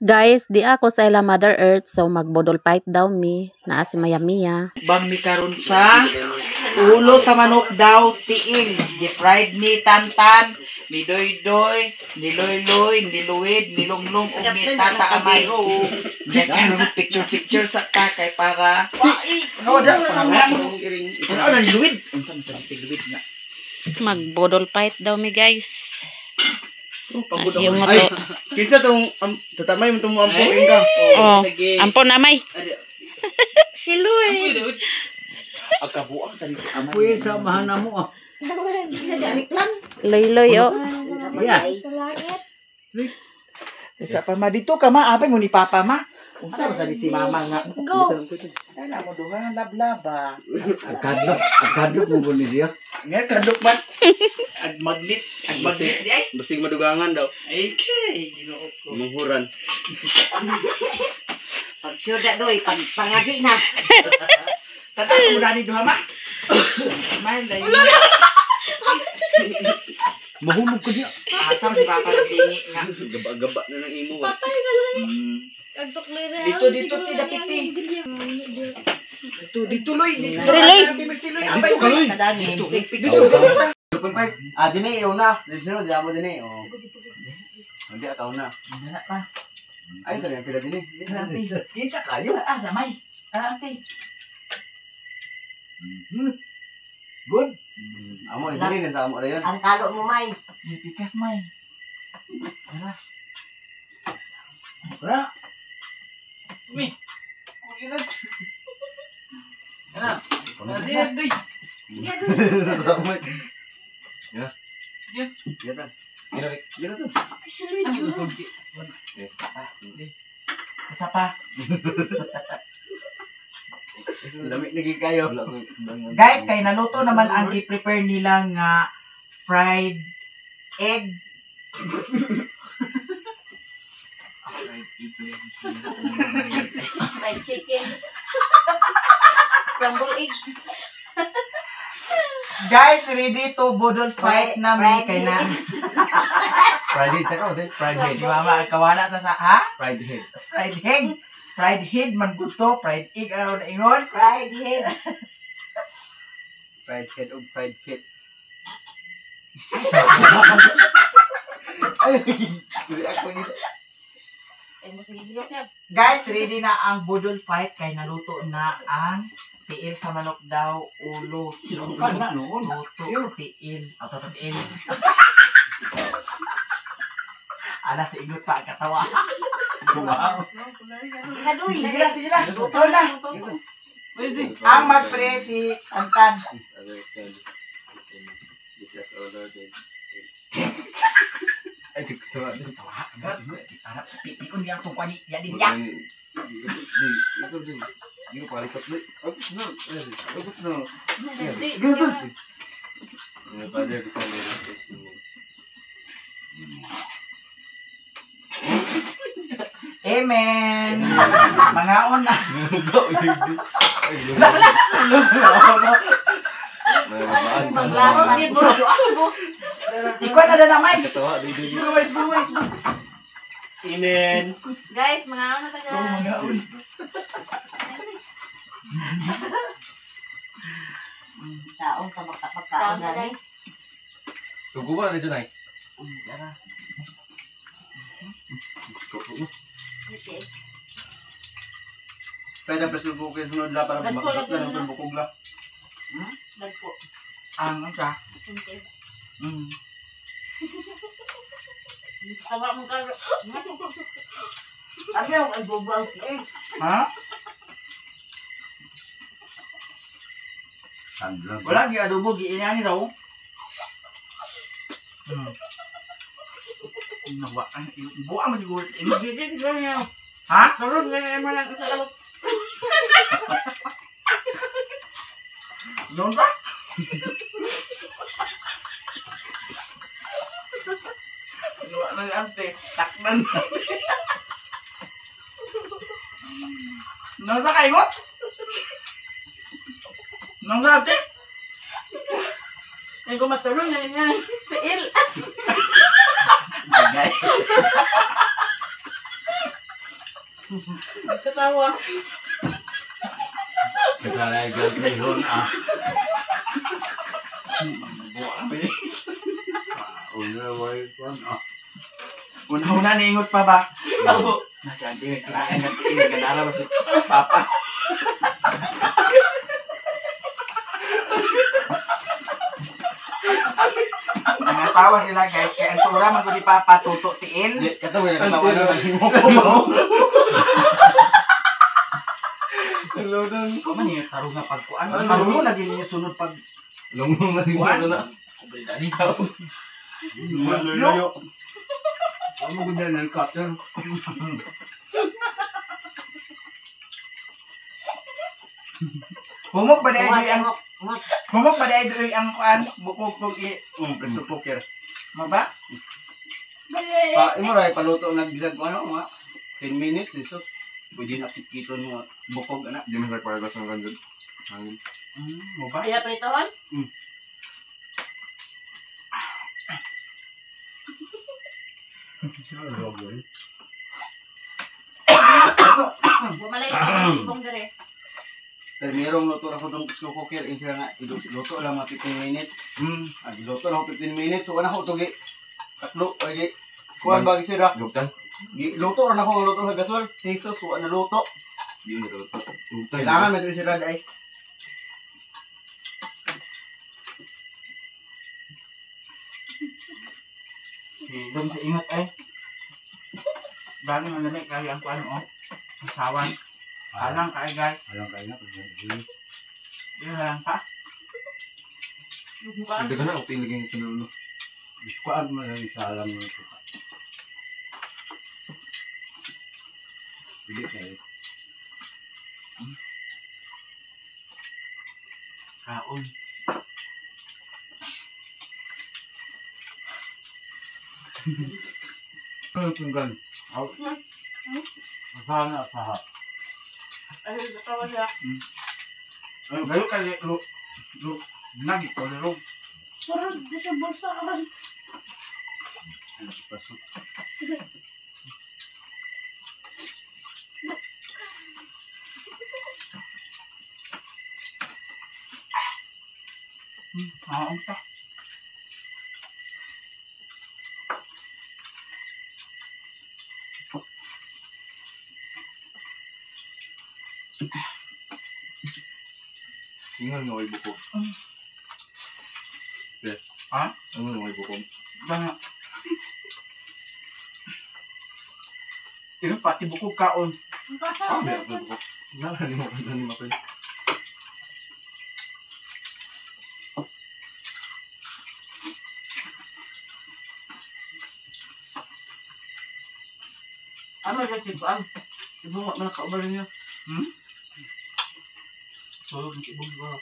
Guys, di ako sa ila Mother Earth, so magbodol fight daw mi, naa si Maya Mia. Bang mi karon sa ulo sa manok daw tiil, gi-fried ni Tantan, ni Doy-Doy, ni Loy-Loy, ni Luwid, ni Lunglong ug ni Tata Amay. Diyan picture sa kay para ano ni Luwid? Unsa man si Luwid nga? Magbodol fight daw mi, guys. Nasi yung Ay, moto. kinsa tong tatamay mo tong ampuin ka. Oh, ampon namay. Si Luwid. Agkabuang sa si Amay. Kuya, samahan na mo ah. Loy-loy, oh. Yeah. Sa pa ma dito ka ma, apay mo ni Papa ma. Unsa man sa si Mama nga? Go. Ana mo duha lablaba. Agkadlok mo po niya. Nga kadok man. Agmaglit di ay. Basig madugangan daw. Ay kay Ginoo ko. Manghuran. Pag syuda doy, pangagi na. Tata mo dani duha ma. Smile dai. Mahulog ko niya. Asa si Papa nagdingi nga. Gaba-gaba na ng imo. Patay na lang. Dito ti dapiti. Dito loy. Dito Loy. Loy. Abay loy. Kadani. Dito. Dine, una. Dito, di mo dine. Oh. Hindi, ataw na. Dala pa. Ay, saan yung pila dine? Kita kayo. Samay. Ante. Good. Amo, hindi rin sa amo na yun. Ang kalo mo, May. Pikas may. Wala. Umi. Kulilan. Ano? Doy. Gila to. Isa pa. Lamig naging kayo. Guys, kay naluto naman ang i-prepare nilang fried egg. Fried chicken. Scrambled egg. Guys, ready to bodol fight namin kay na. Fried head, saka o fried head. Si Mama, kawala ta sa ha? Fried head. Fried egg. Fried head man gud to, fried egg ano na ingon. Fried head. Fried head o fried feet. Ay, ako nito. Guys, ready na ang bodol fight kay naluto na ang tiil sa manok daw, ulo, Kan na noon. luto, tiil. Ato tiil. Ala sa igot pa ang katawa. Kadoy. Sige na. Luto na. Ang magpre si Tantan. Ay, kitawa. Harap pipiun yang tong kwani ya din ya. Ito din. Hindi ko palikot na. Agos na. Agos na. Amen. Mangaon na. Maglaro si Bro. Ikaw na namay. Katawa, di. Buwis. Amen. Guys, mga ano na taga. Mangaon. Taong ka magkapagkaon na rin. Tuguba na dyan ay. Pwede presul ko kayo sunod la para magbakot na ng bukog la. Nagpo. Ang ka. Kunti. Mm. Tawa mo ka. Abi ang agubang eh. Ha? Sandlang. Wala gi adobo gi ini raw. Nawa ang buang siguro. Gigit ko niya. Ha? Karon nga naman ang kasalaw. Doon ka? Ano na ante? Taknan. Nang sa kayo? Nang sa ate? Ay gumatulong na niya. Tiil. Guys. Sa tawa. Nagkalagal trihon ah. Una-una niingot pa ba? Ako. Nasi Auntie may sinain na tiil. Ganara ba si Papa? Nangatawa sila guys. Kaya ang sura man ko di Papa tuto tiil. Kato may nakatawa na mo. Hello dan. Ikaw man yung tarong na pagkuan. Tarong mo lagi niya sunod pag... Lungnong na siguro na. Malayo. Ano ganda ng helicopter? Humok ba dahil ang... Humok ba dahil ang kuan? Bukog-bukog Pressure cooker. Mo ba? Pa, imo ray paluto nagbisag ko ano nga. 10 minutes isos. Pwede na kikiton mo bukog ana. Di man require ng gandun. Hangin. Mo ba? Kaya pritohan? Bumalay ka ibong dire. Pero merong luto ra ko tong pressure cooker in sila nga luto lang mga 15 minutes. Luto lang 15 minutes so ana ko to gi. Tatlo lagi. Kuan bagi sira. Guptan. Luto ra na ko luto sa gasol. Jesus wa na luto. Di mo ito. Guptan. Kailangan medyo sira dai. Dom sa ingot eh. Bali man lamig kayo ang kuan oh. Sawan. Alang kay guys. Alang kay na. Yun lang pa. Hindi ka na. Ako tinigay yung kinulo. Kuan mo lang sa alam mo ito. Hindi kaya. Kaon. Ano tunggal? Out. Masana sa ha. Ay, natawa siya. Ano kayo kali nagi ko lero. Sarap, di sa bulsa ka man. Maong ta. Ingal nga may buko. Yes. Ha? Ano nga may buko? Banga. Pero pati bukog kaon. Ah, may ako buko. Nalani mo ka ni Mapel. Ano yung tiguan? Ibunga mo na kaubalan niyo. Tulog ng ibunga.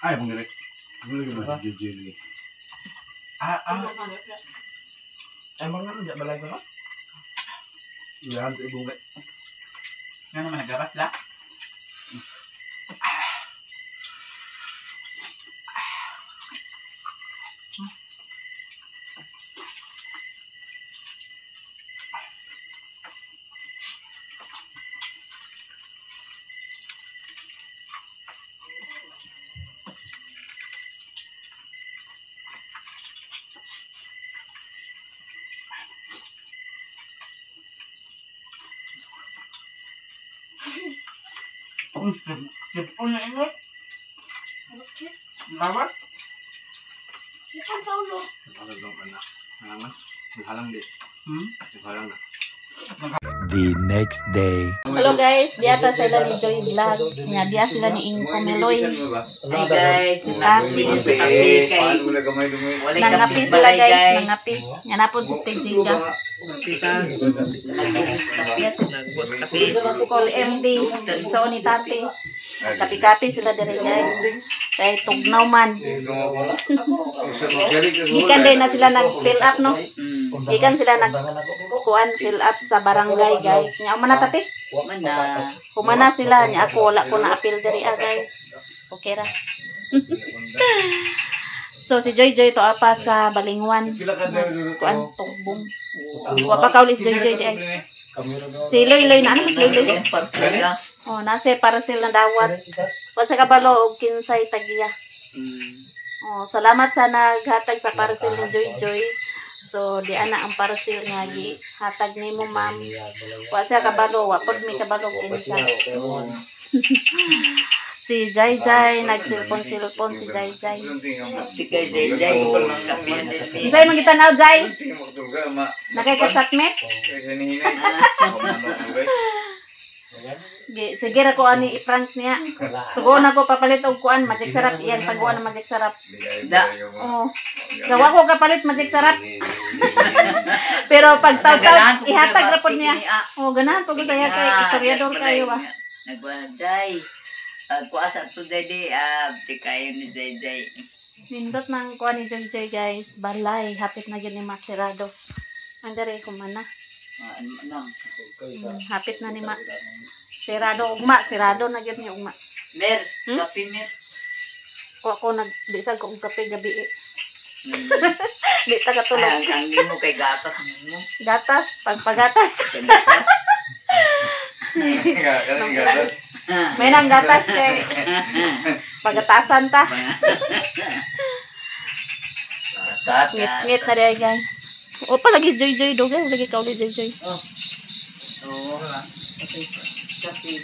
Ay, bung direk. Ano lagi ba? Jujuli. Emang nga nung balay ko no? Yan to ibung direk. Nga naman nagabas la? Sipon na ingot. Lawas? Ikan sa ulo. Nakalag lang ka na. Naman. Naghalang di. Naghalang na. The next day. Hello guys, diata sila ni Joy Vlog. Nga diya sila ni Inko Meloy. Hi guys, Kapi. kapi kay Nangapi sila guys, nangapi. Nga napon si Tejiga. Yes, call MD. So ni Tati. Kapi-kapi sila dire guys. Kay tugnaw man. Gikan din na sila nag-fill up no. Gikan sila nag-kuan fill up sa barangay guys. Nya man Tati. mana. Humana sila nya ako wala ko na appeal diri guys. Okay ra. So si Joy Joy to apa sa Balingwan. Kuan tugbong. Wa pa kaulis Joy Joy di ay. Si Loy na ano mas Loy. Parcel lang. Oh, nasa parcel na dawat. Wasa kabalo og kinsay tagiya. Oh, salamat sa naghatag sa parcel ni Joy. So di ana ang parcel nga gi hatag nimo ma'am. Wasa kabalo wa pod mi kabalo kinsa. Si Jai nag-cellphone si Jai. Sige, Jay. Jai magitanaw Jai. Nakay-chatmate. Sige ra ko ani i-prank niya. Sugo na ko papalit og kuan magic sarap iyang taguan na magic sarap. Oh. Gawa ko kapalit magic sarap. Pero pag taw-taw ihatag ra pod niya. Oh, ganahan pag saya kay istoryador kayo ba. Nagbuhan Jay. Kuasa to Daddy, tikayo ni Jay. Nindot nang kuan ni Joy guys. Balay, hapit na gyud ni Maserado. Mandere ko mana. Hapit na ni Ma. Serado na gyud ni ugma. Mer, kape Mer. Ko nagdisag ko og kape gabi. Di ta katulog. Ang imo kay gatas mo. Gatas, pagpagatas. Gatas. May nang gatas kay pagatasan ta. Ngit na day guys. O pa lagi Joy dugay lagi kauli Joy. Oo. Kape.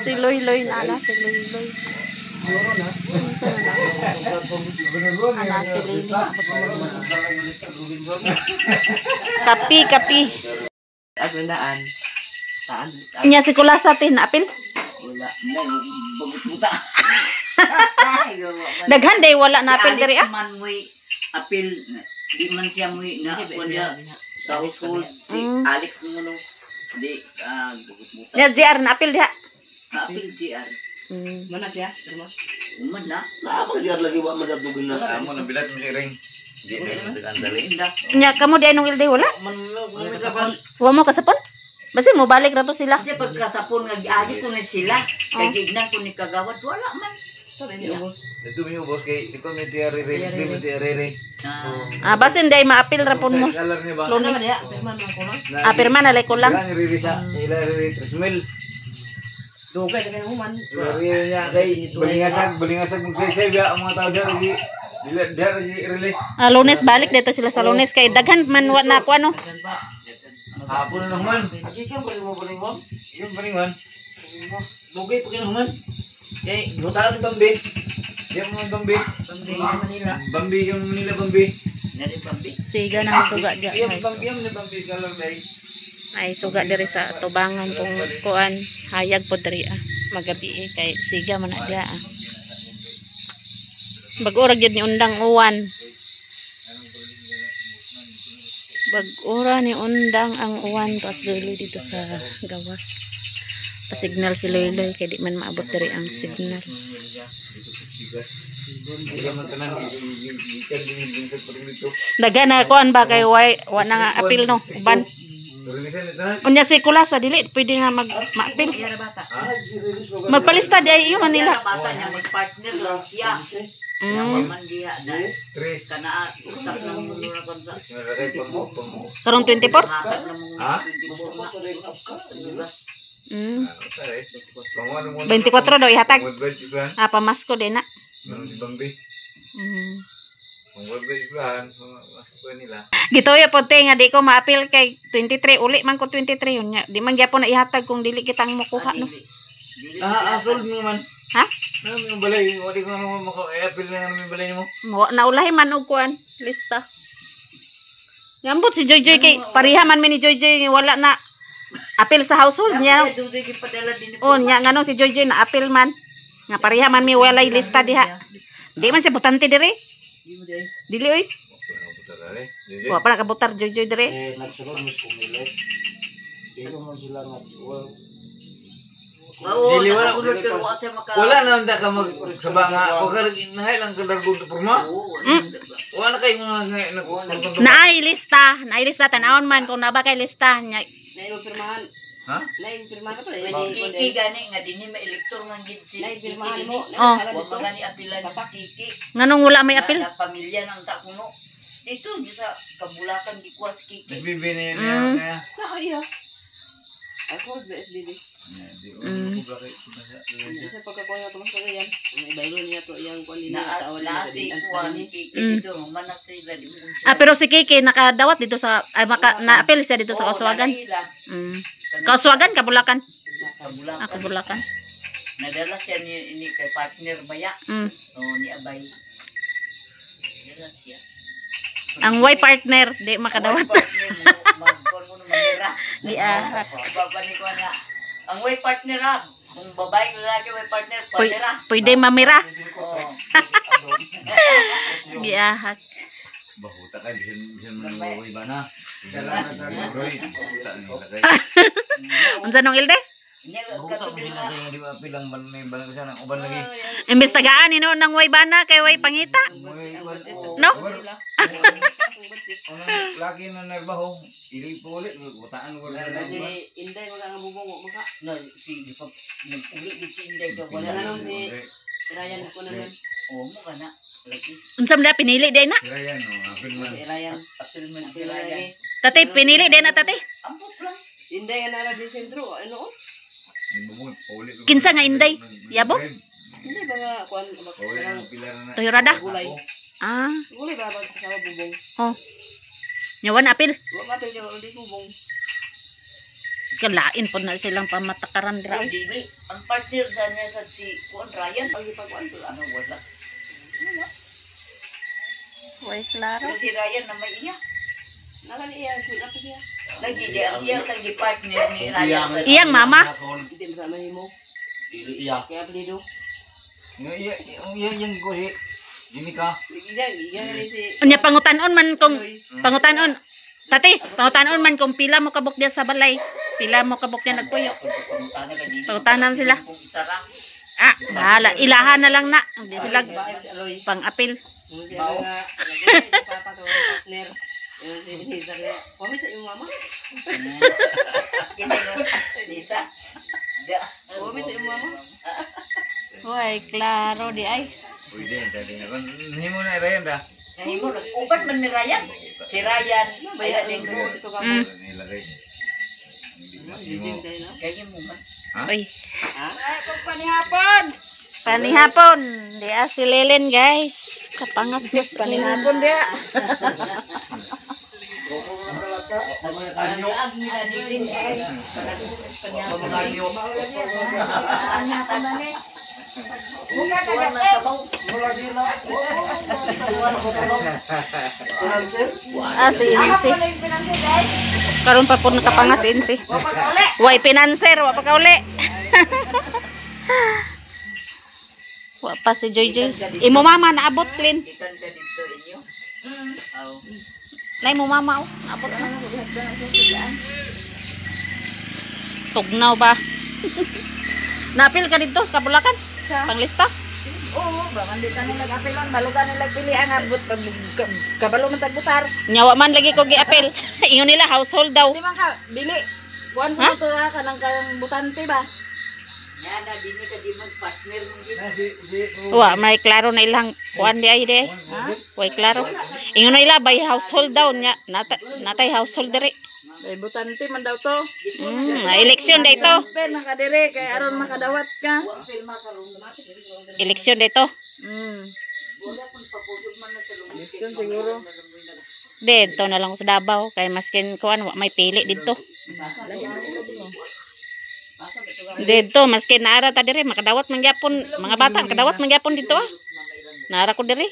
Si Loy na ala si Loy. Ana si Lily. Kapi. Agandaan. Taan. Nya si Kulasa tin apil. Wala. Bagut buta. Daghan day wala na apil diri ah. Man mo'y apil. Di man siya mo'y na sa household. Si Alex mo no. Di, bagut buta. Nya JR na apil diha. Apil JR. Mana siya? Uman na. Napag diyan lagi wa madadugin na. Amo na bilat mo si Ring. Di na mo tekan dali. Nya kamo di anong ilday wala? Wa mo kasapon? Basi mo balik ra to sila. Di pagkasapon nga giagi ko ni sila. Kay gignan ko ni kagawad wala man. Ito mo boss kay ikaw may Rere. Basin day maapil ra pon mo. Kalar ni ba? Lunes. Pirma na lay ko lang. Rere sa Rere 3,000. Dugay na human. Rere niya kay balingasag magsay biya ang mga tao der release. Lunes balik dito sila sa Lunes kay daghan man wa na ko ano. Hapon na naman. Ikaw balingon. Yung balingon. Dugay pa kinuman. Eh, butaan ng Bambi. Yung mga Bambi. Bambi yung Manila Bambi. Nari pambi. Siga na suga diya. Yung Bambi yung Bambi kalar dai. Ay suga diri sa tubangan kung kuan hayag pod diri magabi kay siga man na diya. Bag-ora gyud ni undang uwan. Bag-ora ni undang ang uwan tas Loy dito sa gawas. Pa-signal si Loy kay di man maabot diri ang signal. Daga na kuan ba kay wa na nga apil no uban. Unya si Kulasa dili pwede nga maapil. Magpalista di ay iyo Manila. Bata niya mag-partner lang siya. Man diya Tres. kana start na mo na kon sa. Karon 24? Hatag na mo. Ha? 24 daw ihatag. Ah, Pamasko din na. Bambi. Gitoyo po te nga di ko maapil kay 23 uli man ko 23 yun nya. Di man gyapon na ihatag kung dili kitang makuha no. Asol mo man. Ha? Ano yung balay? Wali ko naman maka-apil na yung balay mo. Naulahi man og kuan lista. Ngambot si Joy kay pareha man mi ni Joy wala na apil sa household niya. Oh nya ngano si Joy na apil man. Nga pareha man mi walay lista diha. Di man siya butante dire. Dili oy. Wa para ka butar Joy dire. Nagsulod mo sa kumilit. Ito mo sila nga. Dili wala pero kasi maka wala na nda ka magsaba nga o ka nahay lang kadargong porma. Wala kay mo Naay lista tanawon man kung naba kay lista nya. Naay pirmahan. Ha? Naay pirmahan pa si Kiki gani nga dinhi ma-elektor nga gid si Kiki pirmahan dinhi. mo. Wa man gani apilan si Kiki. Nganong wala may apil? Pamilya nang takuno. Dito sa kabulakan gikuha si Kiki. SBB niya Mm. niya. Saka iya. Ako, SBD. Di Mm. ko bakit Sa pagkakuha na tumas ko yan. Ang ibayro niya to yung kuha nila. Nasi kuha ni Kiki dito. Manas sila. Di mo Ah, pero si Kiki nakadawat dito sa ay na-appeal siya dito sa Kauswagan. Kauswagan, Kabulakan. Ah, Kabulakan. Nadala siya ni kay partner Baya. O ni Abay. Nadala siya. Ang Y partner, di makadawat. Magkon mo ng manira. Di ah. Babani ko na. Ang way partner ha. Kung babae lalaki way partner, partner ha. Pwede mamira. Oo. Di ah. Bahuta ka bisan manuwi ba na? Roy. Unsa nung ilde? Nya Bahuta katulad mo sila na. kaya di ba pilang balang sana uban lagi. Imbestigaan ino nang Y bana kay Y pangita. No? Unang laki na nagbaho, ili po ulit, butaan ko na Kasi Inday mga nga bubong maka. Na si di pa nagpuli gid si Inday ka wala. Wala nang si Ryan ko na nun. Oo mo kana. Lagi. Unsam da pinili day na? Sira yan, apil man. Si Ryan. Apil man Si sila lagi. yan. Tati pinili day na tati. Ampot lang. Si Inday nga nara din sentro. Ano? Kinsa nga Inday? Yabo? Hindi ba nga kuan ba? Toyorada. Gulay. Ah, Gulay ba ba sa bubong? nyawan apil. Wa mapil ka ulit bubong. Kalain po na silang pamatakaran dira. Ay, dili. Ang partner na niya sa si Kuan Ryan. Pag ipagkuan ko Ano wala. Way klaro. Pero si Ryan na may iya. nakan iya kun ako siya. Lagi di ang iya kang partner ni Ryan. Iyang mama. Hindi masama himo. Iya. Kaya apelido. Yang ko si Gini ka. Iga ni si Unya pangutanon man kung Loy. pangutanon. Tati, pangutanon man kung pila mo kabuk diya sa balay. Pila mo kabuk diya nagpuyo. Pangutanan sila. Kung isa lang. Ah, bahala. Ilahan na lang na. Hindi sila Bahay si Aloy. pang-apil. Hindi nga nagay si papa to partner. Yun si Nisa. Kami sa iyong mama. Nisa. Kami sa iyong mama. Way klaro di ay. Pwede, tadi na. Himo na Ryan ba? Nahimo na. Upat man ni Ryan. Si Ryan. Kaya din ko. Ito ka Mm. mo. Nilagay. Jijing tayo na. Kaya mo man. Uy, Ha? panihapon. Di ah si Lelen guys. Kapangas na si Panihapon dia. Ang nila nilin. Bukan ada sabaw. Ah, si Insi. Karon pa po nakapangas Insi. Way pinanser, wa pa kauli. Wa pa si Joy Joy. Imo mama naabot clean. Ikan ka dito inyo. Aw. Nay mo mama oh, naabot na. Tugnaw ba? Napil ka dito sa Kabulakan? Panglista? Oo, ba man di ka nila apilon, balugan nila pilian abot kabalo man tagbutar. Nyawa man lagi ko gi-apil. Ingon nila household daw. Di man ka dili. Kuan ko Ha? to ka nang kang butante ba? Yan na din ka di mag partner mo gid. Na si Wa may klaro na ilang kuan di ay de. Way klaro. Ingon na ila by household daw nya natay household diri. Ay butante man daw to. Na eleksyon dito. Spend makadire kay aron makadawat ka. Eleksyon dito. Eleksyon siguro. Dito na lang ko sa Davao kay maskin kuan wa may pili dito. Dito maskin naara ta diri makadawat man gyapon mga bata kadawat man gyapon dito ah. Naara ko diri.